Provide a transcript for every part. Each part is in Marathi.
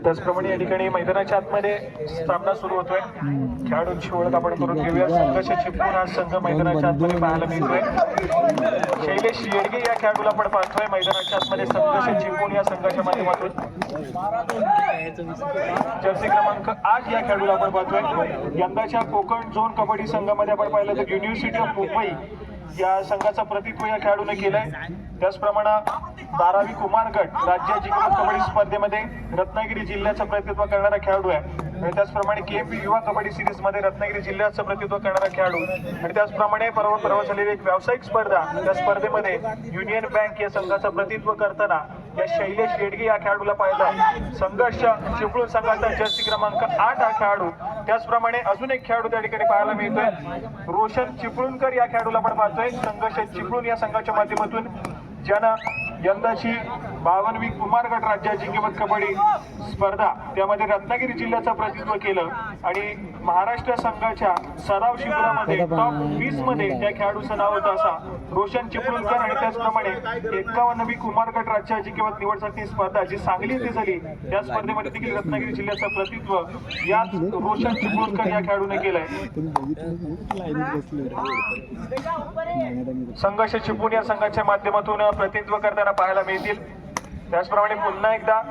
त्याचप्रमाणे या ठिकाणी मैदानाच्या आतमध्ये सामना सुरू होतोय. खेळाडूंची ओळख आपण करून घेऊया. संघर्ष चिपळूण हा संघ मैदानाच्या आतमध्ये पाहायला मिळतोय. शैलेश येडगे या खेळाडूला आपण पाहतोय मैदानाच्या आतमध्ये. संघर्ष चिपळूण या संघाच्या माध्यमातून जर्सी क्रमांक 8 या खेळाडूला आपण पाहतोय. यंदाच्या कोकण झोन कबड्डी संघामध्ये आपण पाहिलं तर युनिव्हर्सिटी ऑफ मुंबई या संघाचं प्रतिनिधित्व या खेळाडूने केलंय. त्याचप्रमाणे 12वी कुमार गट राज्य जिल्हा कबड्डी स्पर्धेमध्ये रत्नागिरी जिल्ह्याचं प्रतिनिधित्व करणारा खेळाडू आहे. आणि त्याचप्रमाणे केएमपी युवा कबड्डी सिरीज मध्ये रत्नागिरी जिल्ह्याचं प्रतिनिधित्व करणारा खेळाडू. आणि त्याचप्रमाणे परवा झालेली एक व्यावसायिक स्पर्धा, त्या स्पर्धेमध्ये युनियन बँक या संघाचं प्रतिनिधित्व करताना या शैलेश येडगे या खेळाडूला पाहिलं. संघर्ष चिपळूण संघाचा जर्सी क्रमांक 8 हा खेळाडू. त्याचप्रमाणे अजून एक खेळाडू त्या ठिकाणी पाहायला मिळतोय. रोशन चिपळूणकर या खेळाडूला आपण पाहतोय. संघर्ष चिपळूण या संघाच्या माध्यमातून ज्यानं यंदाची 52वी कुमार गट राज्य जिंकत कबड्डी स्पर्धा त्यामध्ये रत्नागिरी जिल्ह्याचं प्रतिनिधित्व केलं. आणि महाराष्ट्र संघाच्या सराव शिबिरामध्ये टॉप 20 मध्ये त्या खेळाडूचं नाव होतं असा रोशन चिपळूणकर. आणि त्याचप्रमाणे 51वी कुमार गट राज्य जिंकत निवड चाचणी स्पर्धा जी सांगली येथे झाली त्या स्पर्धेमध्ये देखील रत्नागिरी जिल्ह्याचं प्रतिनिधित्व याच रोशन चिपळूणकर या खेळाडूने केलंय. संघर्ष चिपळूण या संघाच्या माध्यमातून प्रतिनिधित्व करताना पाहायला मिळतील. त्याचप्रमाणे पुन्हा एकदा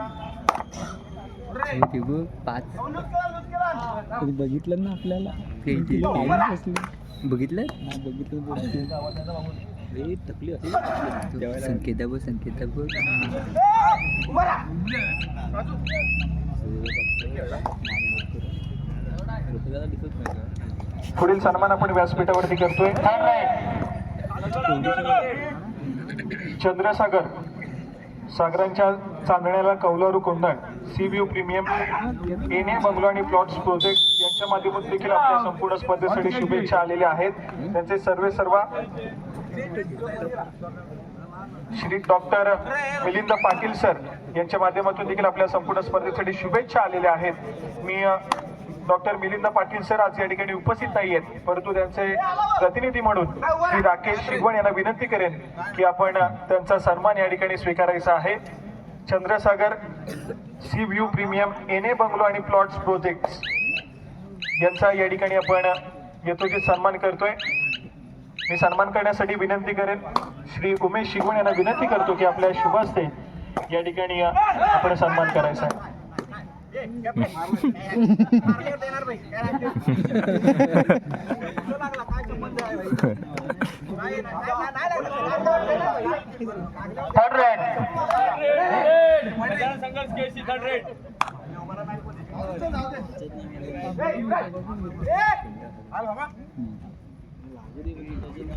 बघितलं ना आपल्याला बघितलं संकेत पुढील सन्मान आपण व्यासपीठावरती करतोय. चंद्रसागर सागरांच्या चांदण्याला कौलारू कोंढाण सीव्यू प्रीमियम एने बंगलो आणि प्लॉट्स प्रोजेक्ट यांच्या माध्यमातून देखील आपल्या संपूर्ण स्पर्धेसाठी शुभेच्छा आलेल्या आहेत. त्यांचे सर्वेसर्वा श्री डॉक्टर मिलिंद पाटील सर यांच्या माध्यमातून देखील आपल्या संपूर्ण स्पर्धेसाठी शुभेच्छा आलेल्या आहेत. मी डॉक्टर मिलिंद पाटील सर आज या ठिकाणी उपस्थित नाही आहेत, परंतु त्यांचे प्रतिनिधी म्हणून श्री राकेश शिगवण यांना विनंती करेन की आपण त्यांचा सन्मान या ठिकाणी स्वीकारायचा आहे. चंद्रसागर सी व्ह्यू प्रीमियम एने बंगलो आणि प्लॉट्स प्रोजेक्ट्स यांचा या ठिकाणी आपण यथोचित सन्मान करतोय. मी सन्मान करण्यासाठी विनंती करेन श्री उमेश शिगवण यांना विनंती करतो की आपल्या शुभ हस्ते या ठिकाणी आपण सन्मान करायचा आहे.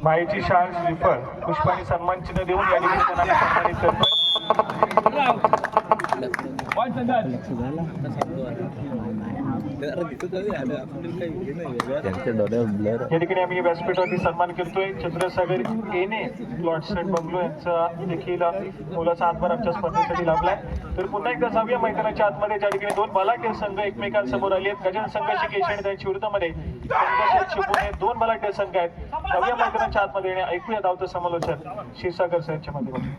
माईची शाल श्रीफळ पुष्पाणी सन्मान चिन्ह देऊन या ठिकाणी त्यांना सन्मानित करतो. या ठिकाणी आम्ही व्यासपीठावरती सन्मान करतोय. चंद्रसागर एने प्लॉट्स अँड बंगलो यांचा देखील मोलाचा हातभार आमच्या स्पर्धेसाठी लाभलाय. तर पुन्हा एकदा जाऊया मैदानाच्या आतमध्ये, ज्या ठिकाणी दोन बलाढ्य संघ एकमेकांसमोर आले आहेत. गजानन संघ शिकेश आणि त्यांच्या विरुद्धमध्ये पुणे दोन बलाढ्य संघ आहेत. जाऊया मैदानाच्या आतमध्ये ऐकूया धावतं समालोचन क्षीरसागर सर यांच्या माध्यमातून.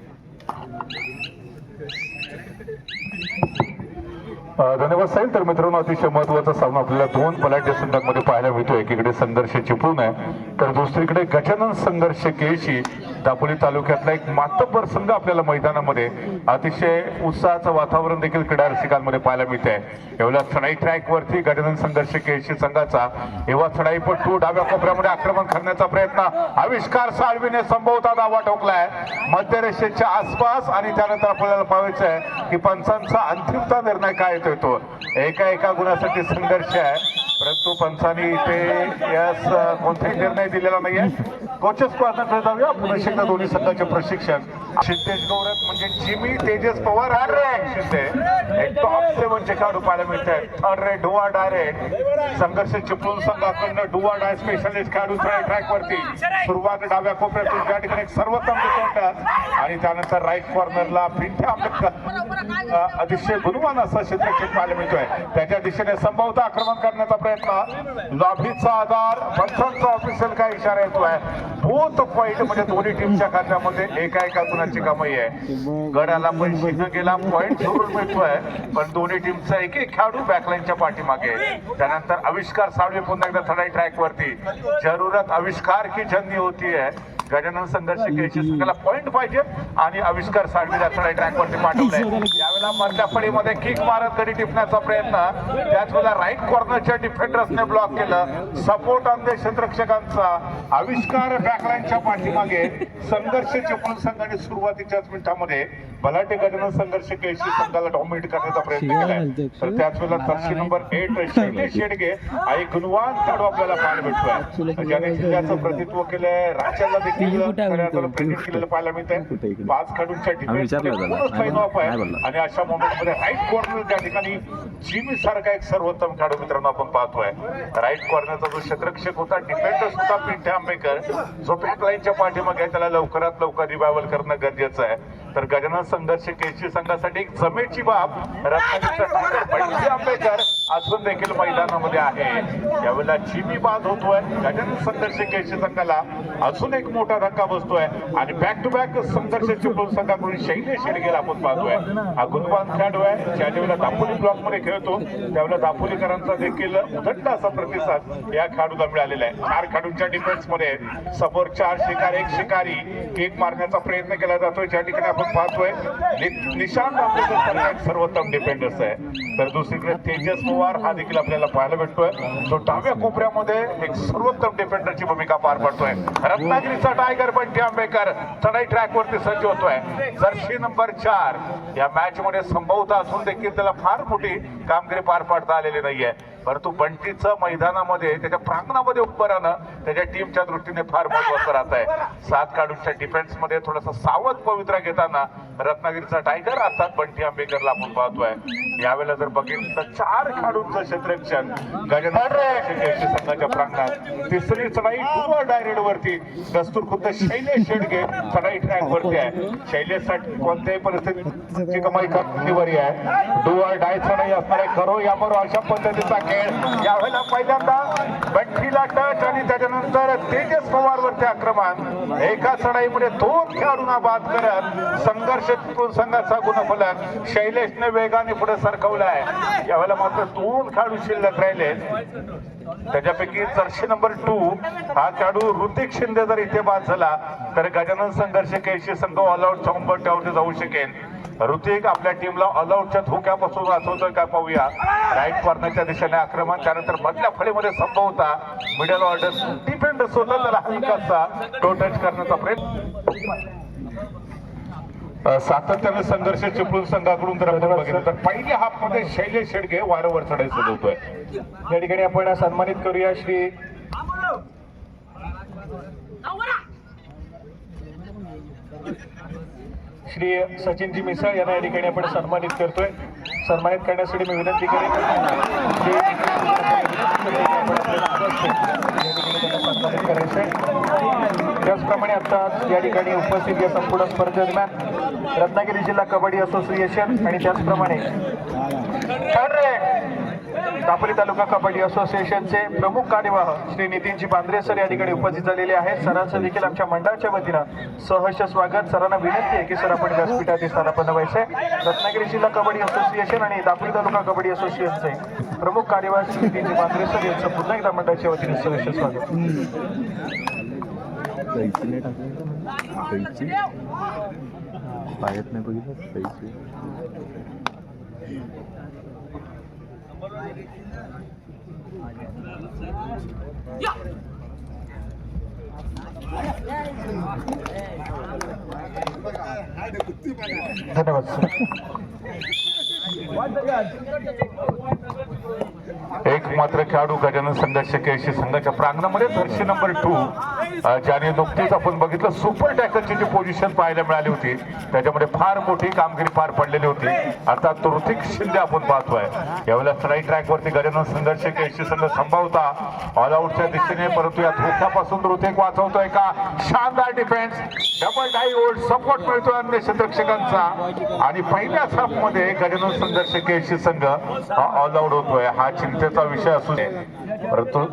धन्यवाद साहेब. तर मित्रांनो, अतिशय महत्वाचा सामना आपल्याला दोन बलाढ्य संघांमध्ये पाहायला मिळतोय. एकीकडे संघर्ष चिपळूण आहे तर दुसरीकडे गजानन संघर्ष केळशी दापोली तालुक्यातला एक मातब्बर संघ आपल्याला मैदानामध्ये अतिशय उत्साहाचं वातावरण देखील क्रीडा रसिकांमध्ये पाहायला मिळत आहे. एवढ्या चढाई ट्रॅक वरती गजानन संघर्ष केळशी संघाचा एवढा चढाईपटू डाव्या कोपऱ्यामध्ये आक्रमण करण्याचा प्रयत्न आविष्कार साळवीने संभवता दावा ठोकलाय मध्यरेषेच्या आसपास. आणि त्यानंतर आपल्याला पाहायचं आहे की पंचांचा अंतिमता निर्णय काय येतोय. तो एका गुणासाठी संघर्ष आहे, परंतु पंचांनी इथे यास कोणताही निर्णय दिलेला नाहीये. कोचेस कॉर्नरकडे जाऊया. पुन्हा एकदा दोन्ही संघाचे प्रशिक्षक सिद्धेश गौरव म्हणजे जिमी तेजस पवार टॉप 7 चे खेळाडू पाहायला मिळत आहेत. थर्ड रेड डुआ डायरेक्ट संघर्ष चिपळूण संघाकडनं डुआ डाय स्पेशलिस्ट खेळाडू ट्रॅक वरती सुरुवात डाव्या कोपऱ्यातून त्या ठिकाणी सर्वोत्तम दिसतात आणि त्यानंतर राईट कॉर्नरला पिंट्या आंबेडकर अतिशय गुणवान असा क्षेत्रक्षक पाहायला मिळतोय. त्याच्या दिशेने संभवतः आक्रमण करण्याचा प्रयत्न, लॉबीचा आधार, पंचांचा ऑफिशियल काय इशारा येतोय. बोथ पॉइंट म्हणजे दोन्ही टीमच्या खात्यामध्ये एका गुणाची कमाई आहे. गडाला पण शिन गेला, पॉइंट जरूर मिळतोय, पण दोन्ही टीमचा एक खेळाडू बॅकलाईनच्या पाठीमागे. त्यानंतर आविष्कार साळवे पुन्हा एकदा थडाई ट्रॅक वरती. जरूरत आविष्कार की जंगी होती है. गजानन संघर्ष केळशी संघाला पॉइंट पाहिजे आणि आविष्कार साळवीला थडाई ट्रॅक वरती पाठवलंय. यावेळेला मधल्या फळीमध्ये किक मारत गडी टिपण्याचा प्रयत्न, त्याच वेळेला राईट कॉर्नरच्या डिफेंडर्सने ब्लॉक केलं. सपोर्ट अंधे क्षेत्ररक्षकांचा. आविष्कार बॅकलाईनच्या पाठीमागे. संघर्ष चिपळूण संघाने सुरुवातीच्याच मिनिटांमध्ये बलाढ्य गजानन संघर्ष केळशी संघाला डॉमिनेट करण्याचा प्रयत्न केलाय. तर त्याच वेळेला जर्सी नंबर 8 शैलेश शेडगे हा एक गुणवान खेळाडू आपल्याला पाहायला भेटतोय. ज्याने जिल्ह्याचं प्रतिनिधित्व केलंय. राज्याला देखील प्रेझेंट केलेलं पाहायला मिळतंय. 5 खेळाडूंच्या डिफेन्स ऑफ आहे आणि अशा मोमेंटमध्ये राईट कॉर्नर त्या ठिकाणी जिमी सारखा एक सर्वोत्तम खेळाडू मित्रांनो आपण पाहतोय. राईट कॉर्नरचा जो क्षेत्ररक्षक होता, डिफेंडर होता पिंटे आंबेकर, जो बॅकलाईनच्या पाठीमागे, त्याला लवकरात लवकर रिवायवल करणं गरजेचं आहे. तर गजानन संघर्ष केळशी संघासाठी एक जमेची बाब रत्नागिरीचा पिंटे आंबेकर अजून देखील मैदानामध्ये आहे. यावेळेला जिमी बाद होतोय. गजानन संघर्ष केळशी संघाला अजून एक मोठा धक्का बसतोय आणि बॅक टू बॅक संघर्ष चिपळूण संघाकडून शैलेश शेडगेला आपण पाहतोय. हा गुणवान खेळाडू आहे. ज्या वेळेला दापोली ब्लॉक मध्ये खेळतो त्यावेळेला दापोलीकरांचा देखील उदंड असा प्रतिसाद या खेळाडूला मिळालेला आहे. 4 खेळाडूंच्या डिफेन्स मध्ये समोर 4 शिकार, 1 शिकारी. केक मारण्याचा प्रयत्न केला जातोय. ज्या ठिकाणी आपण पाहतोय निशांत आंबेकर एक सर्वोत्तम डिफेंडर्स आहे. तर दुसरीकडे तेजस पवार हा देखील आपल्याला पाहायला भेटतोय. तो डाव्या कोपऱ्यामध्ये एक सर्वोत्तम डिफेंडरची भूमिका पार पडतोय. रत्नागिरीचा टायगर पिंटे आंबेकर चढाई ट्रॅक वरती सज्ज होतोय. जर्सी नंबर 4 या मॅच मध्ये संभवता असून देखील त्याला फार मोठी कामगिरी पार पाडता आलेली नाहीये. परंतु बंटीचं मैदानामध्ये त्याच्या प्रांगणामध्ये उभं राहणं त्याच्या टीमच्या दृष्टीने फार महत्वाचं राहत आहे. 7 खेळाडूंच्या डिफेन्स मध्ये थोडासा सावध पवित्रा घेताना रत्नागिरीचा टायगर अर्थात बंटी आंबेकरला आपण पाहतोय. यावेळेला जर बघितलं तर 4 खेळाडूंचं क्षेत्ररक्षण गजानन संघाच्या प्रांगणात. तिसरी चढाई डुअर डायरेक्ट वरती. दस्तूर खुद्द शैलेश शेडगे चढाई ट्रॅक वरती आहे. शैलेशसाठी कोणत्याही परिस्थितीची कमाई करण्याची आहे. डुअर डाय चढाई असणार आहे. करो याबरोबर अशा पद्धतीचा खेळ. यावेळेला पहिल्यांदा बंटीला टच आणि त्याच्यानंतर तेजस पवार वरती आक्रमण. एका चढाईमध्ये 2 खेळाडूंना बाद करत संघर्ष संघाचा गुणफलक शैलेशने वेगाने पुढे सरकवलाय. यावेळेला मात्र 2 खेळाडू शिल्लक राहिले. त्याच्यापैकी जर्सी नंबर 2 हा खेळाडू ऋतिक शिंदे जर इथे बाद झाला तर गजानन संघर्ष केळशी संघ ऑल आउटच्या उंबरठ्यावरती जाऊ शकेल. ऋतिक आपल्या टीमला ऑल आउटच्या धोक्यापासून वाचवतोय का पाहूया. राईट कॉर्नरच्या दिशेने आक्रमण. त्यानंतर मधल्या फळीमध्ये संभवता मिडल ऑर्डर डिफेंडर्स होता त्याला हलकासा टो टच करण्याचा प्रयत्न. सातत्याने संघर्ष चिपळूण संघाकडून जर आपण बघितलं तर पहिल्या हाफ मध्ये शैलेश शेडगे वारंवार चढाई सजवतोय. या ठिकाणी आपण सन्मानित करूया श्री सचिनजी मिसळ यांना या ठिकाणी आपण सन्मानित करतोय. सन्मानित करण्यासाठी मी विनंती करेन त्याचप्रमाणे आता या ठिकाणी उपस्थित या संपूर्ण स्पर्धेदरम्यान रत्नागिरी जिल्हा कबड्डी असोसिएशन आणि त्याचप्रमाणे दापोली तालुका कबड्डी असोसिएशनचे प्रमुख कार्यवाह श्री नितीनजी बांद्रे सर या ठिकाणी उपस्थित झालेले आहेत. सरांचं देखील आमच्या मंडळाच्या वतीनं सहर्ष स्वागत. सरांना विनंती आहे की सर आपण व्यासपीठाचे स्थानापन्न व्हायचे. रत्नागिरी जिल्हा कबड्डी असोसिएशन आणि दापोली तालुका कबड्डी असोसिएशनचे प्रमुख कार्यवाह श्री नितीनजी बांद्रे सर यांचं पुन्हा एकदा मंडळाच्या वतीने सहर्ष स्वागत. पायात नाही बघितलं पैसे. धन्यवाद. एक मात्र खेळाडू गजानन संघर्ष केळशी संघाच्या प्रांगणामध्ये जर्सी नंबर 2 ज्याने नुकतीच आपण बघितलं सुपर टॅकलची जी पोझिशन पाहायला मिळाली होती त्याच्यामध्ये फार मोठी कामगिरी पार पडलेली होती. आता ऋतिक शिंदे आपण पाहतोय यावेळेला स्ट्राईक ट्रॅक वरती गजानन संघर्ष केसी संघ संभावता ऑल आउटच्या दिशेने, परंतु या धोक्यापासून ऋतिक वाचवतोय का? शानदार डिफेन्स, डबल डाय होल्ड, सपोर्ट मिळतोय अन्य क्षेत्ररक्षकांचा आणि पहिल्या हाफ मध्ये गजानन संघर्ष केसी संघ ऑल आउट होतोय. हा चिंतेचा विषय असू नये, परंतु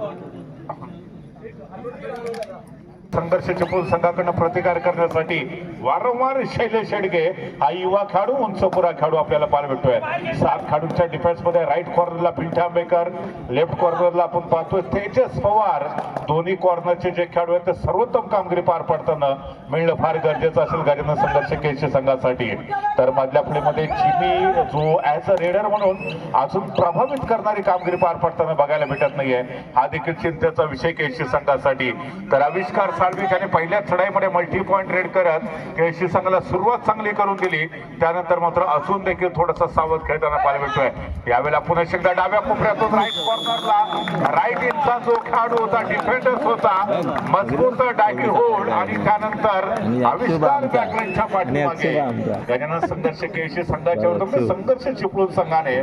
संघर्ष चिपळूण संघाकडून प्रतिकार करण्यासाठी वारंवार शैलेश शेडगे हा युवा खेळाडू, उंचपुरा खेळाडू आपल्याला पाहायला मिळतोय. 7 खेळाडूंच्या डिफेन्स मध्ये राईट कॉर्नरला पिंटे आंबेकर, लेफ्ट कॉर्नरला आपण पाहतोय तेजस पवार. दोन्ही कॉर्नरचे जे खेळाडू आहेत ते सर्वोत्तम कामगिरी पार पाडताना मिळणं फार गरजेचं असेल गजानन संघर्ष केसी संघासाठी. तर मधल्या फळीमध्ये जिमी जो ऍज अ रेडर म्हणून अजून प्रभावित करणारी कामगिरी पार पाडताना बघायला भेटत नाहीये. हा देखील चिंतेचा विषय केसी संघासाठी. तर आविष्कार साळवी त्याने पहिल्या चढाईमध्ये मल्टी पॉइंट रेड करत केसी संघाला सुरुवात चांगली करून दिली. त्यानंतर मात्र अजून देखील थोडासा सावध खेळताना पाहायला मिळतोय. यावेळेला पुन्हा एकदा डाव्या कोपऱ्यातून राईट कॉर्नरला राईट इंचा जो खेळाडू होता, डिफेंडर्स होता, मजबूत डायकी होल्ड आणि त्यानंतर आविष्कार बॅकलाईनच्या पाठीमागे गजानन संघर्ष केसी संघाच्या विरुद्ध संघर्ष चिपळूण संघाने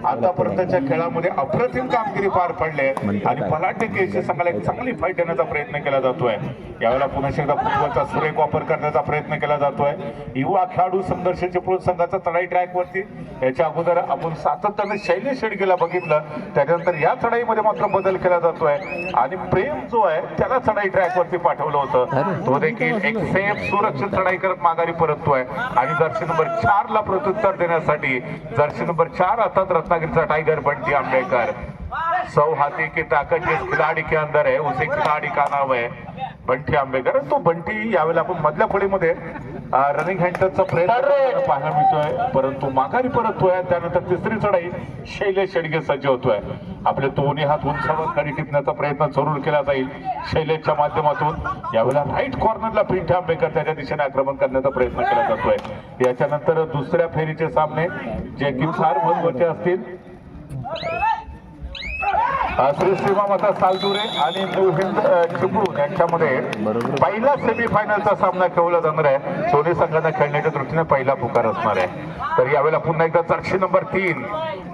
आतापर्यंतच्या खेळामध्ये अप्रतिम कामगिरी पार पडले आणि पलाटे केसी संघाला एक चांगली फाईट देण्याचा प्रयत्न केला जातोय. यावेळेला पुन्हा एकदा फुटबॉलचा सुरेख वापर करण्याचा प्रयत्न केला जातोय. युवा खेळाडू संघर्ष चिपळूण संघाचा चढाई ट्रॅक वरती याच्या अगोदर आपण सातत्याने शैलेश शेडगेला बघितलं, त्याच्यानंतर या चढाईमध्ये मात्र बदल केला जातोय आणि प्रेम जो आहे त्याला चढाई ट्रॅक वरती पाठवलं होतं. तो देखील एक सेफ सुरक्षित चढाई करत माघारी परततोय आणि जर्सी नंबर 4 ला प्रत्युत्तर देण्यासाठी जर्सी नंबर 4 अर्थात रत्नागिरीचा टायगर बंटी आंबेकर. 100 हाथी की ताकत जिस खिलाड़ी के अंदर है उसी खिलाड़ी का नाम है बंटी आंबेकर. तो बंटी यावेळेला आपण मधल्या फळीमध्ये रनिंग हँडचा प्रयत्न पाहायला मिळतोय, परंतु माघारी परततोय. त्यानंतर तिसरी चढाई शैलेश शेडगे सज्ज होतोय. आपले दोन्ही हात उंचावर खाली टिपण्याचा प्रयत्न जरूर केला जाईल शैलेशच्या माध्यमातून. यावेळेला राईट कॉर्नरला पिंटे आंबेकर त्याच्या दिशेने आक्रमण करण्याचा प्रयत्न केला जातोय. याच्यानंतर दुसऱ्या फेरीचे सामने जे की फार महत्वाचे असतील. श्री श्रीमाता सालदुरे आणि न्यू हिंद चिपळूण यांच्यामध्ये पहिला सेमीफायनलचा सामना खेळला जाणार आहे. दोन्ही संघांना खेळण्याच्या दृष्टीने पहिला पुकार असणार आहे. तर यावेळेला पुन्हा एकदा जर्सी नंबर 3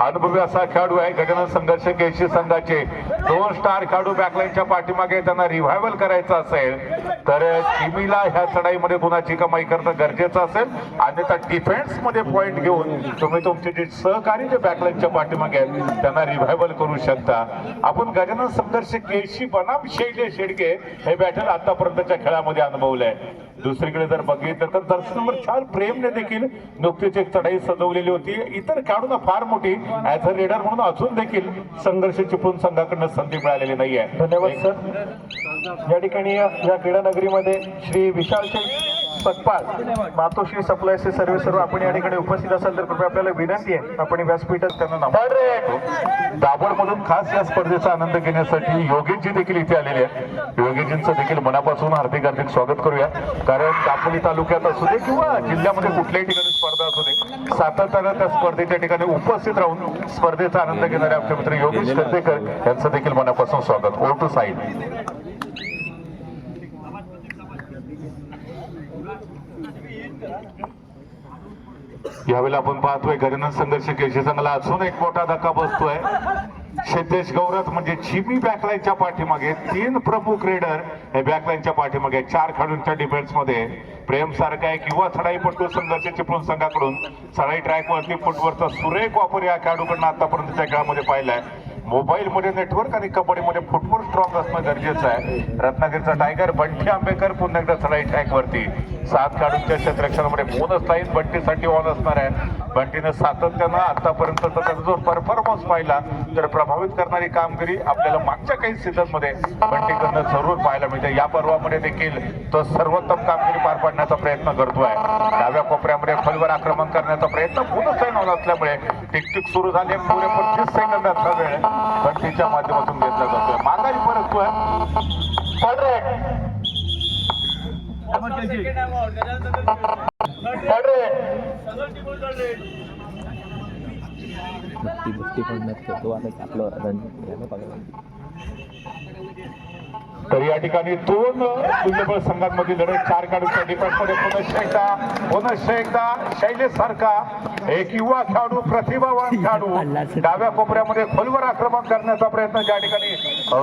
अनुभवी असा खेळाडू आहे गजानन संघर्ष केसी संघाचे. 2 स्टार खेळाडू बॅकलाईनच्या पाठीमागे. त्यांना रिव्हायवल करायचं असेल तर जिमीला ह्या चढाईमध्ये गुणाची कमाई करणं गरजेचं असेल, अन्यथा डिफेन्स मध्ये पॉइंट घेऊन तुम्ही तुमचे जे सहकारी जे बॅकलाईनच्या पाठीमागे आहेत त्यांना रिव्हायवल करू शकता. आपण गजानन संघर्ष केसी बनाम शैलेश शेडगे हे बॅटल आतापर्यंतच्या खेळामध्ये अनुभवलंय. दुसरीकडे जर बघितलं तर जर्सी नंबर 4 प्रेमने देखील नुकतीच एक चढाई सजवलेली होती. इतर खेळाडूंना फार मोठी ऍज अ रेडर म्हणून अजून देखील संघर्ष चिपळूण संघाकडनं संधी मिळालेली नाहीये. धन्यवाद सर. या ठिकाणी या क्रीडा नगरीमध्ये श्री विशाल सतपाल, मातोश्री सप्लायचे सर्व सर्व आपण या ठिकाणी उपस्थित असाल तर कृपया आपल्याला विनंती आहे आपण व्यासपीठात त्यांना नाव. दाभोळमधून खास या स्पर्धेचा आनंद घेण्यासाठी योगेशजी देखील इथे आलेले आहेत. योगेशजींचं देखील मनापासून हार्दिक हार्दिक स्वागत करूया. कारण दापोली तालुक्यात असू दे किंवा जिल्ह्यामध्ये कुठल्याही ठिकाणी स्पर्धा असू दे, सातत्यानं त्या स्पर्धेच्या ठिकाणी उपस्थित राहून स्पर्धेचा आनंद घेणारे आमचे मित्र योगेश कर्तेकर यांचं देखील मनापासून स्वागत. Over to side. यावेळेला आपण पाहतोय गजानन संघर्ष केसी संघाला अजून एक मोठा धक्का बसतोय. सिद्धेश गौरत म्हणजे जिमी बॅकलाईनच्या पाठीमागे. 3 प्रमुख रेडर हे बॅकलाईनच्या पाठीमागे. 4 खेळाडूंच्या डिफेन्स मध्ये प्रेम सारखा एक युवा चढाईपटू संघर्ष चिपळूण संघाकडून चढाई ट्रॅक वरती फुटवरचा सुरेख वापर या खेळाडूकडनं आतापर्यंतच्या खेळामध्ये पाहिलाय. मोबाईल मध्ये नेटवर्क आणि कबड्डीमध्ये फुटबॉल स्ट्रॉंग असणं गरजेचं आहे. रत्नागिरीचा टायगर बंटी आंबेकर पुन्हा एकदा चढाई ट्रॅक वरती. 7 खेळाडूंच्या क्षेत्ररक्षणामध्ये बोनस लाईन बंटीसाठी ऑन असणार आहे. बंटीने सातत्यानं आतापर्यंतचा त्याचा जो परफॉर्मन्स पाहिला तर प्रभावित करणारी कामगिरी आपल्याला मागच्या काही सीझन मध्ये बंटीकडनं जरूर पाहायला मिळते. या पर्वामध्ये देखील तो सर्वोत्तम कामगिरी पार पाडण्याचा प्रयत्न करतोय. डाव्या कोपऱ्यामध्ये खोलवर आक्रमण करण्याचा प्रयत्न बोनस लाईन ऑन असल्यामुळे टिकटिक सुरू झाले. पुरे 25 सेकंदाचा वेळ बंटीच्या माध्यमातून घेतला जातोय. माघारी परततोय. भक्ती पडण्यात तो आता आपलं रणजित तर या ठिकाणी दोन तुल्यबळ संघांमधील लढत 4 खेळाडूंच्या डिफेन्समध्ये पुनश्च एकदा शैलेश सारखा एक युवा खेळाडू, प्रतिभावान खेळाडू डाव्या कोपऱ्यामध्ये खोलवर आक्रमण करण्याचा प्रयत्न, ज्या ठिकाणी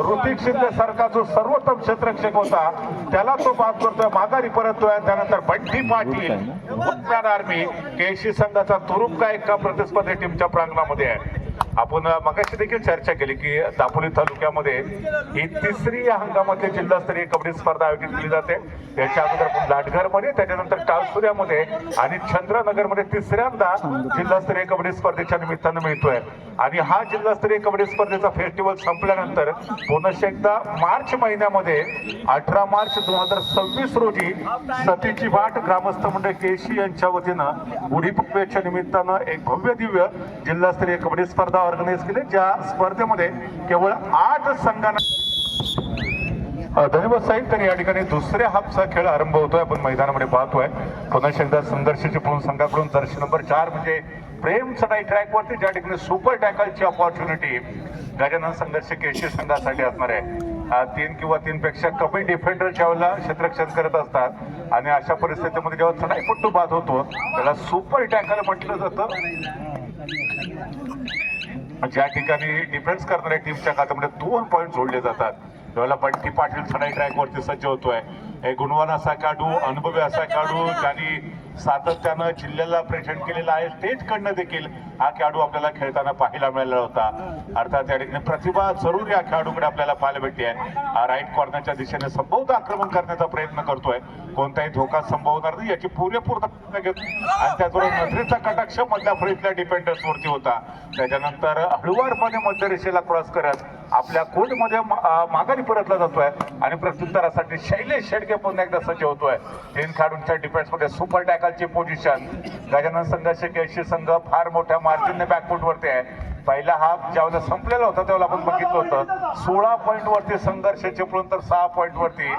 ऋतिक शिंदे सारखा जो सर्वोत्तम क्षेत्ररक्षक होता त्याला तो बाद करतोय, माघारी परततोय. त्यानंतर बंटी पाटील आर्मी केसी संघाचा तुरुप का एका प्रतिस्पर्धी टीमच्या प्रांगणामध्ये आहे. आपण मगाशी देखील चर्चा केली की दापोली तालुक्यामध्ये ही तिसरी या हंगामातली जिल्हास्तरीय कबड्डी स्पर्धा आयोजित केली जाते. त्याच्या अगोदर लाटघरमध्ये, त्याच्यानंतर टाळसुऱ्यामध्ये आणि चंद्रनगरमध्ये तिसऱ्यांदा जिल्हास्तरीय कबड्डी स्पर्धेच्या निमित्तानं मिळतोय. आणि हा जिल्हास्तरीय कबड्डी स्पर्धेचा फेस्टिवल संपल्यानंतर पुन्हा एकदा मार्च महिन्यामध्ये 18 मार्च 2026 रोजी सतीची वाट ग्रामस्थ मंडळ केशी यांच्या वतीनं गुढीपाडव्याच्या निमित्तानं एक भव्य दिव्य जिल्हास्तरीय कबड्डी स्पर्धा ऑर्गनाईज केली, ज्या स्पर्धेमध्ये केवळ 8 संघांना धन्यवाद साहेब. तर या ठिकाणी दुसऱ्या हाफचा खेळ आरंभ होतोय. आपण मैदानामध्ये पाहतोय पुन्हा एकदा संघर्षाची पूर्ण संघाकडून जर्सी नंबर 4 म्हणजे प्रेम चढाई ट्रॅक वरती ज्या ठिकाणी सुपर टॅकलची ऑपॉर्च्युनिटी गजानन संघर्ष केशी संघासाठी असणार आहे. 3 किंवा 3 पेक्षा कमी डिफेंडर ज्यावेळेला क्षेत्ररक्षण करत असतात आणि अशा परिस्थितीमध्ये जेव्हा चढाईपट्टू बाद होतो त्याला सुपर टॅकल म्हटलं जातं. ज्या ठिकाणी डिफेन्स करणाऱ्या टीमच्या खात्यामध्ये 2 पॉईंट जोडले जातात. त्यावेळेला बंटी पाटील चढाई ट्रॅक वरती सज्ज होतोय. एक गुणवान असा खेळाडू, अनुभवी असा खेळाडू, ज्यांनी सातत्यानं जिल्ह्याला प्रेझेंट केलेला आहे. स्टेजकडनं देखील हा खेळाडू आपल्याला खेळताना पाहायला मिळाला होता. अर्थात या ठिकाणी प्रतिभा जरूर या खेळाडूकडे आपल्याला पाहायला भेटते आहे. हा राईट कॉर्नरच्या दिशेने संभवत आक्रमण करण्याचा प्रयत्न करतोय. कोणताही धोका संभवणार नाही याची पुरेपूर दक्षता घेतो. आणि त्याचबरोबर नजरेचा कटाक्ष मधल्या फळीतल्या डिफेंडर्स वरती होता. त्याच्यानंतर हळुवारपणे मध्य रेषेला क्रॉस करत आपल्या कोर्टमध्ये माघारी परतला जातोय आणि प्रत्युत्तरासाठी शैलेश शेडके पुन्हा एकदा सज्ज होतोय. 3 खेळाडूंच्या डिफेन्समध्ये सुपर टॅकलची पोझिशन. गजानन संघर्ष केशी संघ फार मोठ्या मार्जिनने बॅकफूट वरती आहे. पहिला हाफ ज्यावेळेला संपलेला होता त्यावेळेला आपण बघितलं होतं 16 पॉईंट वरती संघर्ष चिपळूण, तर 6 पॉईंट वरती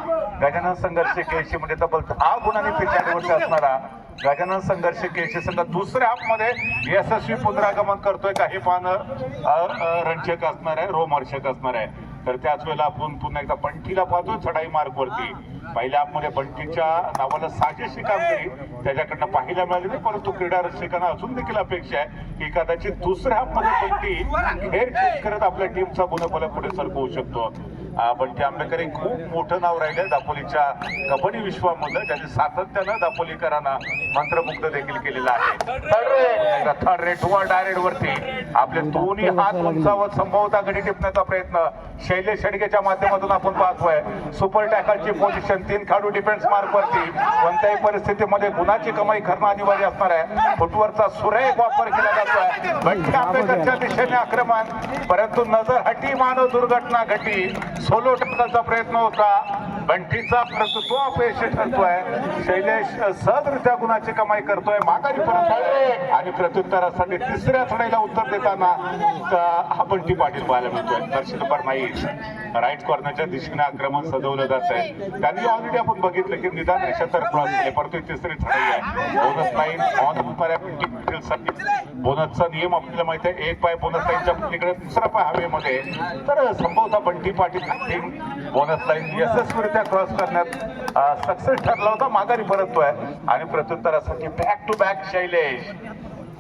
गजानन संघर्ष केशी, म्हणजे तब्बल 10 गुणांनी पिछाडीवरती असणारा गजानन संघर्ष केशी संघ दुसऱ्या हाफ मध्ये यशस्वी पुनरागमन करतोय. काही पाहणं रंजक असणार आहे, रोमहर्षक असणार आहे. तर त्याच वेळेला आपण पुन्हा एकदा बंटीला पाहतोय चढाई मार्ग वरती. पहिल्या हाफमध्ये बंटीच्या नावाला साजेशी कामगिरी त्याच्याकडनं पाहायला मिळाली नाही, परंतु क्रीडा रसिकांना अजून देखील अपेक्षा आहे की कदाचित दुसऱ्या हाफमध्ये बंटी हेर चेक करत आपल्या टीमचा गुणफलक पुढे सरकवू शकतो. बंटी आंबेकर एक खूप मोठं नाव राहिले दापोलीच्या कबड्डी विश्वामध्ये, ज्यांनी सातत्यानं दापोलीकरांना मंत्रमुग्ध देखील केलेला आहे. थर्ड रेट डायरेक्ट वरती आपले दोन्ही हात उंचावत संभवता गडी टिपण्याचा प्रयत्न शैलेश शेडकेच्या माध्यमातून आपण पाहतोय. सुपर टॅकलची पोझिशन, 3 खेळाडू डिफेन्स मार्क वरती. कोणत्याही परिस्थितीमध्ये गुणाची कमाई करणं अनिवार्य असणार आहे. फुटवरचा सुरेख वापर केला जातोय. बंटी आंबेकरच्या दिशेने आक्रमण, परंतु नजर हटी मानव दुर्घटना घटी. सोलो टॅकलचा प्रयत्न होता बंटीचा, परंतु तो अपयशी ठरतोय. शैलेश सहजरित्या गुणाची कमाई करतोय, माघारी परत आणि प्रत्युत्तरासाठी तिसऱ्या चढाईला उत्तर देताना हा बंटी पाटील पाहायला मिळतोय. दर्शक नंबर 9 राईट कॉर्नरच्या दिशेने आक्रमण सजवलं जात आहे. त्यांनी ऑलरेडी आपण बघितलं की निदान रेषा तर क्रॉस केले, परंतु तिसरी चढाई आहे. Bonus line on Bunty Patil बोनसचा नियम आपल्याला माहिती आहे. 1 पाय बोनस लाईनच्या पलीकडे, दुसरा पाय हवेमध्ये. तर संभवतः बंटी पाटील बोनस लाईन यशस्वीरित्या क्रॉस करण्यात सक्सेस ठरला होता. माघारी परततोय आणि प्रत्युत्तरासाठी बॅक टू बॅक शैलेश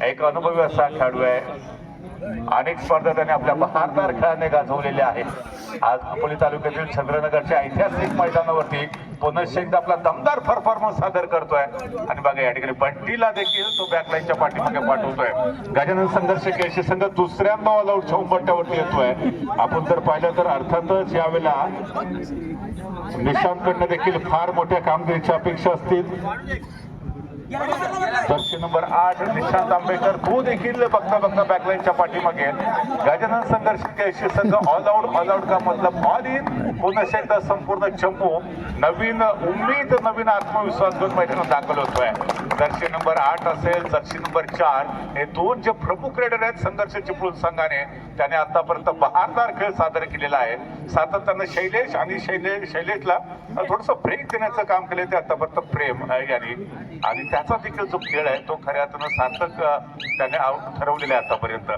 एक अनुभवी असा खेळाडू आहे. अनेक स्पर्धा त्याने आपल्या बहारदार खेळाने गाजवलेल्या आहेत. आज दापोली तालुक्यातील चंद्रनगरच्या ऐतिहासिक मैदानावरती पुन्हा एकदा आपला दमदार परफॉर्मन्स सादर करतोय. आणि बघा या ठिकाणी बंटीला देखील तो बॅकलाईनच्या पाठीमागे पाठवतोय. गजानन संघर्ष केशी संघ दुसऱ्यांदा ऑल आउटच्या उंबरठ्यावरती येतोय. आपण जर पाहिलं तर अर्थातच यावेळेला निशांतकडनं देखील फार मोठ्या कामगिरीची अपेक्षा असतील. जर्सी नंबर 8 निशांत आंबेकर तो देखील बघता बघता बॅकलाईनच्या पाठीमागे. गजानन संघर्ष केशी संघ ऑल आउट का मतलब ऑल इन. पुन्हा एकदा संपूर्ण चंपू नवीन उम्मीद, नवीन आत्मविश्वास घेऊन मैदानात दाखल होतोय. जर्सी नंबर 8 असेल, जर्सी नंबर 4, हे दोन जे प्रमुख रेडर आहेत संघर्ष चिपळूण संघाने, त्याने आतापर्यंत बहारदार खेळ सादर केलेला आहे. सातत्यानं शैलेश आणि शैलेशला थोडस ब्रेक देण्याचं काम केले ते आतापर्यंत प्रेम यांनी, आणि त्याचा देखील जो खेळ आहे तो खऱ्या अर्थानं सार्थक त्याने ठरवलेला आहे आतापर्यंत.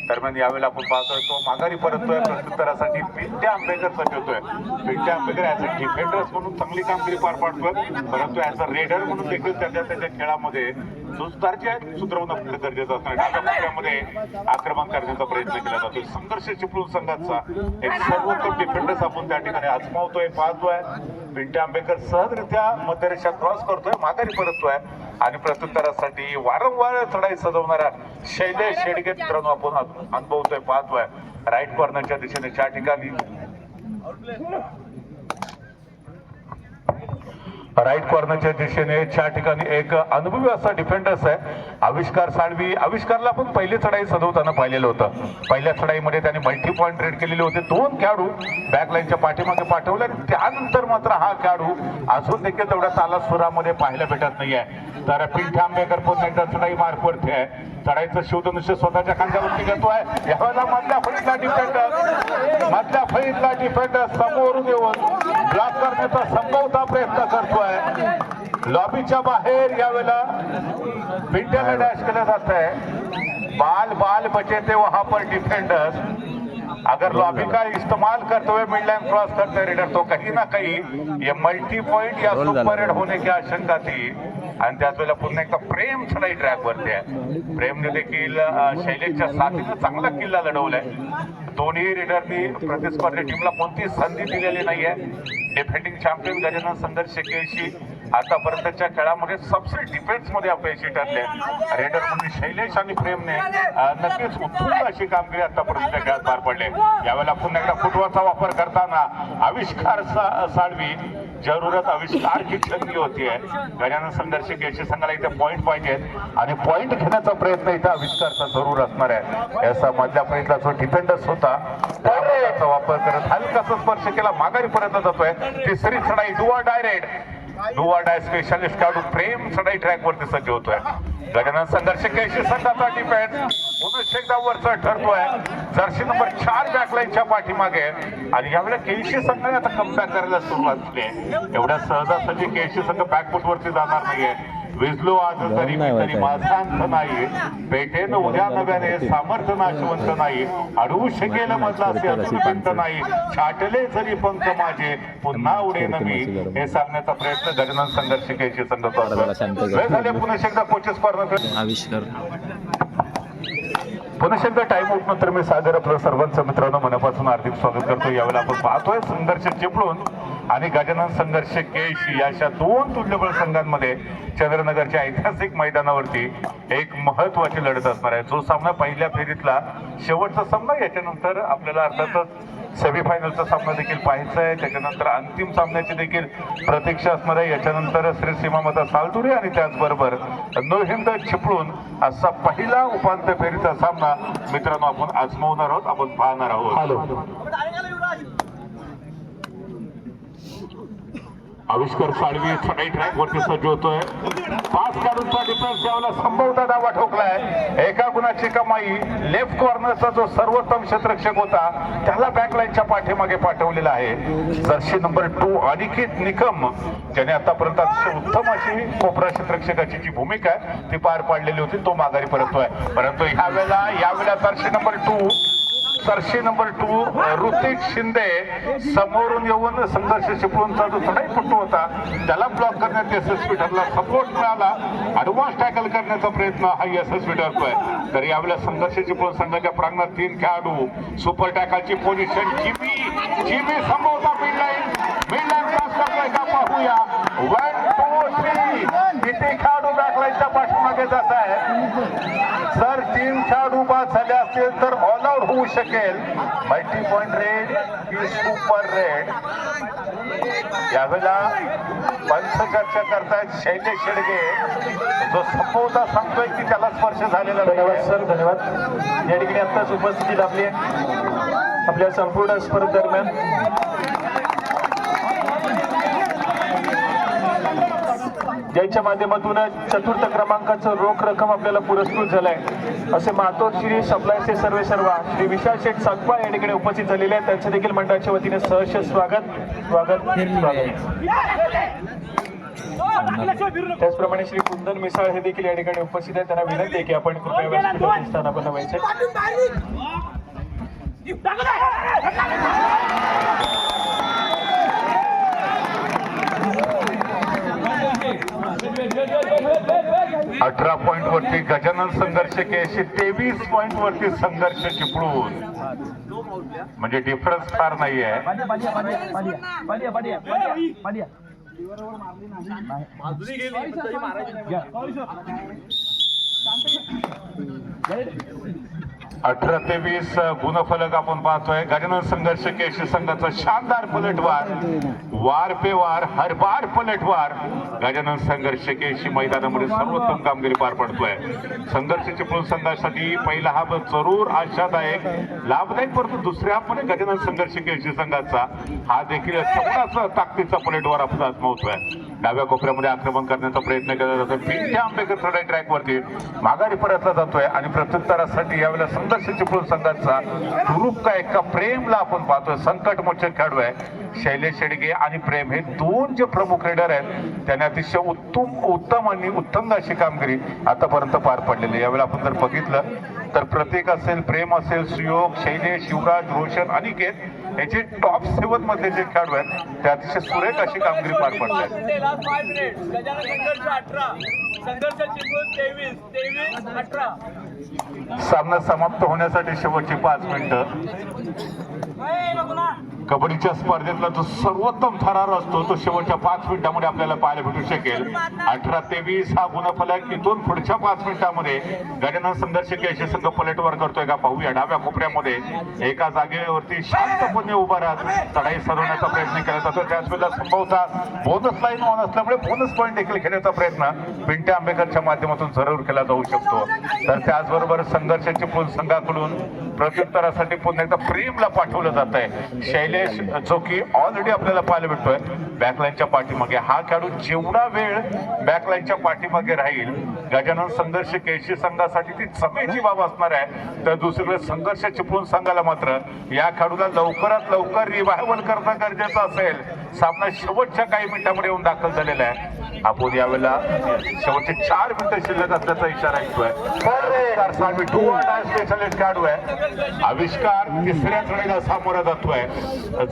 दरम्यान यावेळेला आपण पाहतोय तो माघारी परततोय, प्रत्युत्तरासाठी पिंट्या आंबेकर सज्ज होतोय. Pintya Ambekar as a defenders म्हणून चांगली कामगिरी पार पाडतोय, परंतु ऍज अ रेडर म्हणून देखील त्याच्या खेळामध्ये सुधारचे सुधारवणं आपलं गरजेचं असणार. डाव्या पट्ट्यामध्ये आक्रमण करण्याचा प्रयत्न केला जातो. संघर्ष चिपळूण संघाचा एक सर्वोत्तम डिफेंडर्स आपण त्या ठिकाणी आजमावतोय, पाहतोय. पिंट्या आंबेकर सहजरित्या मध्यरेषा क्रॉस करतोय, माघारी परततोय, आणि प्रत्युत्तरासाठी वारंवार चढाई सजवणारा शैलेश शेडगे मित्रांनो आपण अनुभवतोय, पाहतोय. राईट कॉर्नरच्या दिशेने त्या ठिकाणी राईट कॉर्नरच्या दिशेने त्या ठिकाणी एक अनुभवी असा डिफेंडर्स आहे आविष्कार साळवी. आविष्कारला आपण पहिली चढाई सजवताना पाहिलेलं होतं. पहिल्या चढाईमध्ये त्यांनी मल्टी पॉईंट रेड केलेले होते. 2 खेळाडू बॅकलाईनच्या पाठीमागे पाठवले, आणि त्यानंतर मात्र हा खेळाडू अजून देखील तेवढ्या तालासुरामध्ये पाहायला भेटत नाहीये. तर पिंट्या आंबेकर पुन्हा एकदा चढाई मार्गवरती आहे. चढाईचं शोधनुष्य स्वतःच्या खांद्यावरती घेतोय. यावेळेला मधल्या फळीतला डिफेंडर समोरून येऊन ब्लॉक करण्याचा संभवता प्रयत्न करतोय. लॉबीच्या बाहेर यावेळेला पिंट्याला डॅश केलं जात आहे. बाल बचे थे वहां पर डिफेंडर्स. अगर लॉबी का इस्तेमाल करते हुए मिड लाइन क्रॉस करते रेडर तो कहीं ना कहीं ये मल्टी पॉइंट या सुपर रेड होने की आशंका थी. आणि त्याच वेळेला पुन्हा एकदा प्रेम चढाई ट्रॅक वरती आहे. प्रेमने देखील शैलेशच्या साथीनं चांगला किल्ला लढवलाय. दोन्ही रेडरनी प्रतिस्पर्धी टीमला कोणतीही संधी दिलेली नाहीये. डिफेंडिंग चॅम्पियन गजानन संघर्ष केळशी आतापर्यंतच्या खेळामध्ये सबसे डिफेन्स मध्ये अपयशी ठरले. रेडर म्हणजे शैलेश आणि प्रेमने नक्कीच उत्तम अशी कामगिरी आतापर्यंत खेळात पार पडले. यावेळेला पुन्हा एकदा फुटबॉलचा वापर करताना आविष्कार साळवी जरूरत आविष्कार की संधी होतीये. गजानन संघर्ष केळशी संघाला इथे पॉईंट पाहिजेत, आणि पॉईंट घेण्याचा प्रयत्न इथे आविष्कारचा जरूर असणार आहे. याचा मधल्या फळीतला जो डिफेंडर्स होता त्याचा वापर करत हलकासा स्पर्श केला, माघारी परत जातोय. तिसरी चढाई डुआ डाय स्पेशलिस्ट खेळाडू प्रेम चढाई ट्रॅक वरती सज्ज होतोय. गजानन संघर्ष केळशी संघाचा डिफेन्स पुन्हा एकदा वरचा ठरतोय. जर्सी नंबर 4 बॅकलाईनच्या पाठीमागे, आणि यावेळेला केळशी संघाने आता कमबॅक करायला सुरुवात केली आहे. एवढ्या सहजासहजी केळशी संघ बॅकफुट वरती जाणार नाहीये. विजलो आज तरी माझा अंत नाही, पेटेन उद्या नव्याने सामर्थ्य नाशवंत नाही, अडवू शकेल मधला असे अजून नाही, छाटले जरी पंख माझे पुन्हा उडेन मी, हे सांगण्याचा प्रयत्न गजानन संघर्ष केळशी संघ करतो. वेळ झाले पुन्हा एकदा कोचेस कॉर्नर आविष्कार पुन्हा एकदा टाइम आउट नंतर मी सागर आपलं सर्वांचं मित्रांनो मनापासून हार्दिक स्वागत करतो. यावेळेला आपण पाहतोय संघर्ष चिपळूण आणि गजानन संघर्ष केळशी अशा 2 तुल्यबळ संघांमध्ये चंद्रनगरच्या ऐतिहासिक मैदानावरती एक महत्वाची लढत असणार आहे. जो सामना पहिल्या फेरीतला शेवटचा सामना, याच्यानंतर आपल्याला अर्थातच सेमीफायनलचा सामना देखील पाहायचा आहे. त्याच्यानंतर अंतिम सामन्याची देखील प्रतीक्षा असणार आहे. याच्यानंतर श्री सीमामाता सालतुरे आणि त्याचबरोबर नोहिंद चिपळूण असा पहिला उपांत्य फेरीचा सामना मित्रांनो आपण आजमावणार आहोत, आपण पाहणार आहोत. आविष्कार साळवी चढाई ट्रॅक वरती सज्ज होतोय. 5 खेळाडूंचा डिफेन्स यावेळेला संभवता दावा ठोकलाय. एका गुणाची कमाई. लेफ्ट कॉर्नरचा जो सर्वोत्तम क्षेत्ररक्षक होता त्याला बॅकलाईनच्या पाठीमागे पाठवलेला आहे. जर्सी नंबर 2 अनिकेत निकम, ज्याने आतापर्यंत उत्तम अशी कोपरा क्षेत्ररक्षकाची जी भूमिका आहे ती पार पाडलेली होती, तो माघारी परततोय. परंतु यावेळेला जर्सी नंबर 2 ऋतिक शिंदे समोरून येऊन संघर्ष चिपळूणचा जो चढाईपट्टू होता त्याला ब्लॉक करण्यात यशस्वी ठरला. सपोर्ट मिळाला, ऍडव्हान्स टॅकल करण्याचा प्रयत्न हा यशस्वी ठरतोय. तर यावेळेला संघर्ष चिपळूण संघाच्या प्रांगणात 3 खेळाडू सुपर टॅकलची पोझिशन. जिमी संभवता मिडलाईन क्रॉस करतोय का पाहूया. 1 2 3 किती खेळाडू बॅकलाईनच्या पाठीमागे जात आहे. जर 3 खेळाडू बाद झाले असतील तर ऑल आउट होऊ शकेल. मल्टी पॉइंट रेड की सुपर रेड. यावेळेला पंच चर्चा करतायत शैलेश शेडगे, जो संभवता सांगतोय की त्याला स्पर्श झालेला. धन्यवाद सर, धन्यवाद. या ठिकाणी आत्ताच उपस्थिती लाभली आपल्या संपूर्ण स्पर्धेदरम्यान. ज्यांच्या माध्यमातून चतुर्थ क्रमांकाचं रोख रक्कम आपल्याला पुरस्कृत झालाय असे मातोश्री सप्लायचे सर्वे सर्वा श्री विशाल शेठ सागपा या ठिकाणी उपस्थित झालेले आहेत. त्यांचं देखील मंडळाच्या वतीने सहर्ष स्वागत. त्याचप्रमाणे श्री कुंदन मिसाळ हे देखील या ठिकाणी उपस्थित आहेत. त्यांना विनंती आहे की आपण कृपया व्यासपीठावर स्थानापन्न व्हायचे. अठरा पॉइंट वरती गजानन संघर्ष केशी, 23 पॉइंट वरती संघर्ष चिपळूण. म्हणजे डिफरन्स फार नाहीये. अठरा ते 20 गुणफलक आपण पाहतोय. गजानन संघर्ष केशी संघाचा शानदार पलटवार, वार पे वार, हर बार पलटवार. गजानन संघर्ष केशी मैदानामध्ये सर्वोत्तम कामगिरी पार पडतोय. संघर्ष चिपळूण संघासाठी पहिला हा जरूर आशादायक लाभदायक, परंतु दुसऱ्या पण गजानन संघर्ष केशी संघाचा हा देखील स्वतःचा ताकदीचा पलटवार आपण आजमावतोय. डाव्या कोपऱ्यामध्ये आक्रमण करण्याचा प्रयत्न केला जातोय. पिंट्या आंबेकर चढाई ट्रॅक वरती माघारी परतला जातोय आणि प्रत्युत्तरासाठी यावेळेला संघर्ष चिपळूण संघाचा हुरूप का एका प्रेमला आपण पाहतोय. संकटमोचक खेळाडू आहे शैलेश शेडगे आणि प्रेम हे दोन जे प्रमुख रेडर आहेत त्याने अतिशय उत्तम आणि उत्तम अशी कामगिरी आतापर्यंत पार पडलेली. यावेळेला आपण जर बघितलं तर प्रतीक असेल, प्रेम असेल, सुयोग, शैलेश, युवराज, रोशन, अनिकेत याचे टॉप 7 मधले जे खेळाडू आहेत ते अतिशय सुरेख अशी कामगिरी पार पडतात. सामना समाप्त होण्यासाठी शेवटची 5 मिनिटं. कबड्डीच्या स्पर्धेतला जो सर्वोत्तम थरार असतो तो शेवटच्या 5 मिनिटांमध्ये आपल्याला पाहायला भेटू शकेल. 18 ते 20 हा गुणफलक. इथून पुढच्या 5 मिनिटांमध्ये गजानन संघर्ष केशी संघ पलटवार करतोय का पाहूया. डाव्या कोपऱ्यामध्ये एका जागेवरती शांतपणे उभा राहत चढाई सरवण्याचा प्रयत्न केला जातो. त्याच वेळेला संभवता बोनस लाईन ऑन असल्यामुळे बोनस पॉईंट देखील घेण्याचा प्रयत्न पिंट्या आंबेकरच्या माध्यमातून जरूर केला जाऊ शकतो. तर त्याचबरोबर संघर्ष चिपळूण संघाकडून प्रत्युत्तरासाठी पुन्हा एकदा प्रेमला पाठवलं जात आहे शैलेश, जो की ऑलरेडी आपल्याला पाहायला भेटतोय बॅकलाईनच्या पाठीमागे. हा खेळाडू जेवढा वेळ बॅकलाईनच्या पाठीमागे राहील गजानन संघर्ष केशी संघासाठी ती चमेची बाब असणार आहे. तर दुसरीकडे संघर्ष चिपळूण संघाला मात्र या खेळाडूला लवकरात लवकर रिवायवल करणं गरजेचं असेल. सामना शेवटच्या काही मिनिटांमध्ये येऊन दाखल झालेला आहे. आपण यावेळेला शेवटचे 4 मिनिटं शिल्लक असल्याचा इशारा ऐकतोय. खेळाडू आहे आविष्कार तिसऱ्या चढाईला सामोरा जातोय.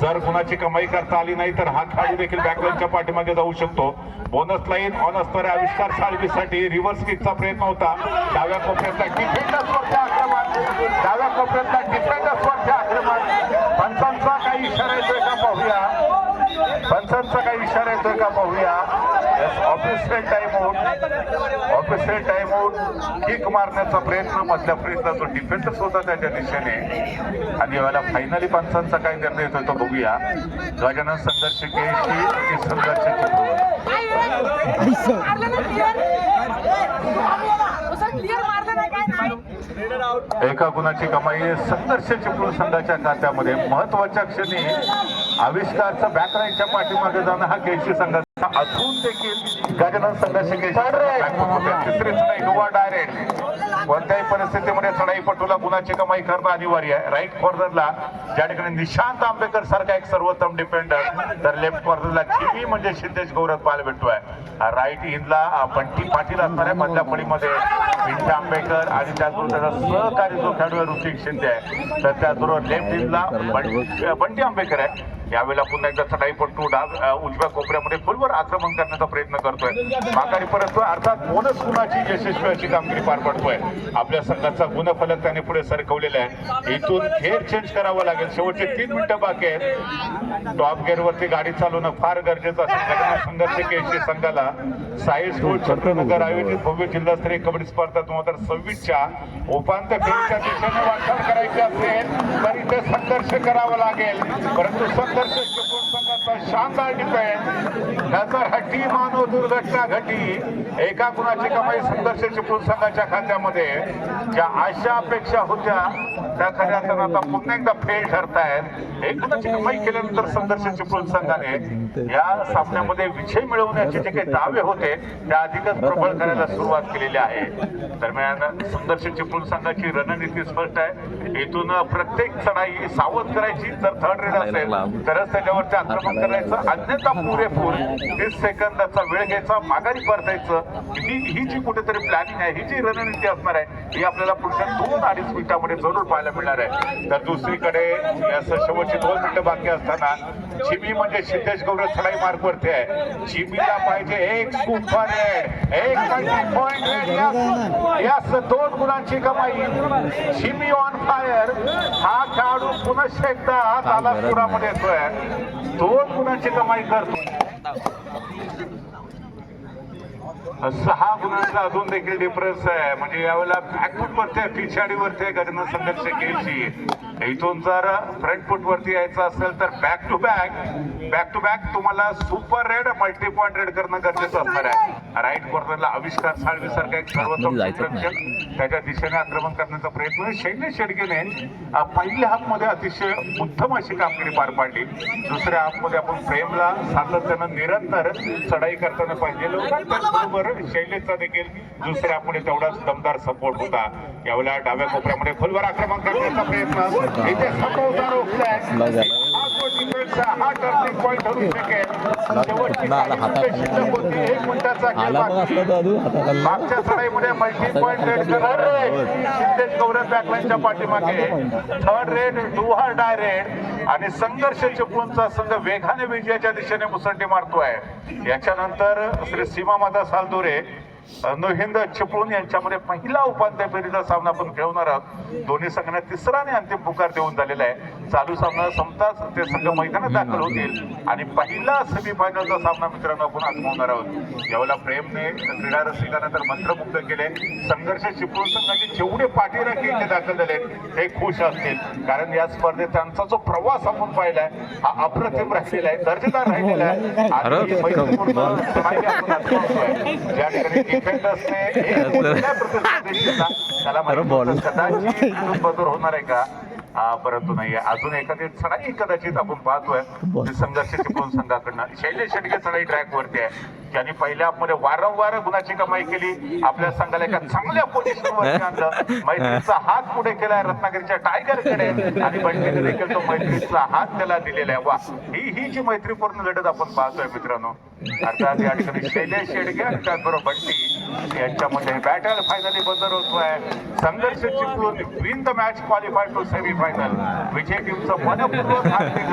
जर कुणाची कमाई करता आली नाही तर हा खेळाडू देखील बॅकलाईनच्या पाठीमागे जाऊ शकतो. बोनस लाईन ऑन असणाऱ्या आविष्कार साळवीसाठी रिव्हर्स किकचा प्रयत्न होता. डाव्या कोपऱ्यातला डिफेंडर्सवरचे आक्रमण, डाव्या कोपऱ्यातला डिफेंडर्सवरचे आक्रमण. पंचांचा काही इशारा येतोय का पाहूया. पंचांचा काही इशारा येतोय का पाहूया. ऑफिशियल टाइम आउट किक मारण्याचा प्रयत्न मधल्या फ्रीजला जो डिफेंडर्स होता त्याच्या दिशेने. आणि यावेळेला फायनली पंचांचा काय निर्णय येतोय तो बघूया. गजानन संघर्ष केशी की संघर्ष एका गुणाची कमाई संघर्ष चिपळूण संघाच्या खात्यामध्ये. महत्वाच्या क्षणी आविष्कारचं बॅकलाईनच्या पाठीमागे जाणं हा केशी संघाचा असून देखील गजानन संघर्ष केशी तिसरी चढाई गोवा डायरेक्ट. कोणत्याही परिस्थितीमध्ये चढाईपटूला गुणाची कमाई करणं अनिवार्य आहे. राईट कॉर्नरला ज्या ठिकाणी निशांत आंबेकर सारखा एक सर्वोत्तम डिफेंडर, तर लेफ्ट कॉर्नरला चिमी म्हणजे सिद्धेश गौरव पाहायला भेटतोय. राईट हिंदला बंटी पाटील असणाऱ्या मधल्या फळीमध्ये पिंट्या आंबेकर आणि त्याचबरोबर त्याचा सहकारी जो खेळाडू आहे ऋतिक शिंदे आहे. तर त्याचबरोबर लेफ्ट हिंदला बंटी आंबेकर आहे. यावेळेला पुन्हा एकदा चढाईपटू उजव्या कोपऱ्यामध्ये फुलवर आक्रमण करण्याचा प्रयत्न करतोय. माघारी परततोय अर्थात बोनस गुणाची यशस्वी अशी कामगिरी पार पडतोय. आपल्या संघाचा गुणफलक त्याने पुढे सरकवलेला आहे. इथून खेळ चेंज करावा लागेल. शेवटचे 3 मिनिटं बाकी आहेत. टॉप गिअर वरती गाडी चालवणं फार गरजेचं असेल. संघर्ष केशी संघाला साई स्कूल छत्रनगर आयोजित भव्य जिल्हास्तरीय कबड्डी स्पर्धा 2026च्या उपांत्य फेरीच्या दिशेने वाटचाल करायची असेल तर इथे संघर्ष करावा लागेल. परंतु संघर्ष चिपळूण संघाचा शानदार डिफेन्स, नजर हट्टी मानो दुर्घटना घटी. एका गुणाची कमाई संघर्ष चिपळूण संघाच्या खात्यामध्ये. ज्या आशा अपेक्षा होत्या त्या खऱ्या अर्थानं आता पुन्हा एकदा फेल ठरतायत. एक गुणाची कमाई केल्यानंतर संघर्ष चिपळूण संघाने या सामन्यामध्ये विजय मिळवण्याचे जे काही दावे होते त्या अधिकच प्रबळ करायला सुरुवात केलेली आहे. दरम्यान संघर्ष चिपळूण संघाची रणनीती स्पष्ट आहे. इथून प्रत्येक चढाई सावध करायची. जर थर्ड रेड असेल तरच त्याच्यावरती आक्रमण करायचं, अन्यथा पुरेपूर 30 सेकंदाचा वेळ घ्यायचा, माघारी परतायचं. ही जी कुठेतरी प्लॅनिंग आहे, ही जी रणनीती असणार आहे ही आपल्याला पुढच्या 2-2.5 मिनिटांमध्ये जरूर पाहायला मिळणार आहे. तर दुसरीकडे या शेवटची 2 मिनिटं बाकी असताना चिमी म्हणजे सिद्धेश गौरव चढाई मार्क वरती आहे. चिमीला पाहिजे एक सुपर रेड, एक पॉइंट रेड. यास 2 गुणांची कमाई. चिमी ऑन फायर. हा खेळाडू पुन्हा एकदा तालापुरामध्ये येतोय. 2 गुणांची कमाई करतो. 6 गुणांचा अजून देखील डिफरन्स आहे. म्हणजे यावेळेला बॅकफूट वरती आहे, पिछाडी वरती आहे गजानन संघर्ष केळशी. इथून जर फ्रंट फूट वरती यायचं असेल तर बॅक टू बॅक तुम्हाला super red, multi point red करणं गरजेचं असणार आहे. राईट कॉर्नरला आविष्कार साळवी सारखा एक सर्वोत्तम क्षेत्ररक्षक त्याच्या दिशेने आक्रमण करण्याचा प्रयत्न शैलेश शेडगेने पहिल्या हाफ मध्ये अतिशय उत्तम अशी कामगिरी पार पाडली. दुसऱ्या हाफ मध्ये आपण प्रेमला सातत्यानं निरंतर चढाई करताना पाहिजे. त्याचबरोबर शैलेशचा देखील दुसऱ्या हाफ मध्ये तेवढाच दमदार सपोर्ट होता. यावेळेला डाव्या कोपऱ्यामध्ये खोलवर आक्रमण करण्याचा प्रयत्न. इथे समोर रोखलाय. हा टर्निंग पॉइंट ठरू शकेल. मागच्या चढाईमध्ये मल्टी पॉइंट रेड सिद्धेश गौरव बॅकलाईनच्या पाठीमागे. थर्ड रेड, डुहार डाय रेड आणि संघर्ष चिपळूणचा संघ वेगाने विजयाच्या दिशेने मुसंडी मारतोय. याच्यानंतर श्री सीमा माता सालदुरे, नोहिंद चिपळूण यांच्यामध्ये पहिला उपांत्य फेरीचा सामना आपण खेळवणार आहोत. दोन्ही संघांना तिसरा आणि अंतिम पुकार देऊन झालेला आहे. चालू सामना संपताच ते संघ मैदानात दाखल होतील आणि पहिला सेमीफायनलचा सामना मित्रांनो आपण आजमावणार आहोत. यावेळेला प्रेमने क्रीडा रसिकांना तर मंत्रमुग्ध केले. संघर्ष चिपळूण संघाचे जेवढे पाठीराखे इथे दाखल झाले ते खुश असतील, कारण या स्पर्धेत त्यांचा जो प्रवास आपण पाहिलाय हा अप्रतिम राहिलेला आहे, दर्जेदार राहिलेला आहे. आणि मैत्रीपूर्ण चढाई आपण आजमावतोय. ज्या ठिकाणी डिफेंडर्सने त्याला कदाचित बदल होणार आहे का, परंतु नाही. अजून एखादी चढाई कदाचित आपण पाहतोय संघर्ष चिपळूण संघाकडनं. शैलेश शेडगे चढाई ट्रॅक वरती आहे, ज्यांनी पहिल्या मध्ये वारंवार गुणाची कमाई केली. आपल्या संघाला एका चांगल्या पोझिशन वरती आणलं. मैत्रीचा हात पुढे केलाय रत्नागिरीच्या टायगरकडे आणि बंटीने देखील तो मैत्रीचा हात त्याला दिलेला आहे. वा, ही जी मैत्रीपूर्ण लढत आपण पाहतोय मित्रांनो. अर्थात या ठिकाणी शैलेश शेडगे आणि त्याचबरोबर बंटी यांच्यामध्ये बॅटल फायनली बदल होतोय. Sangharsh Chiplun win the match, qualify to semi final. विजय टीमचं मनपूर्वक हार्दिक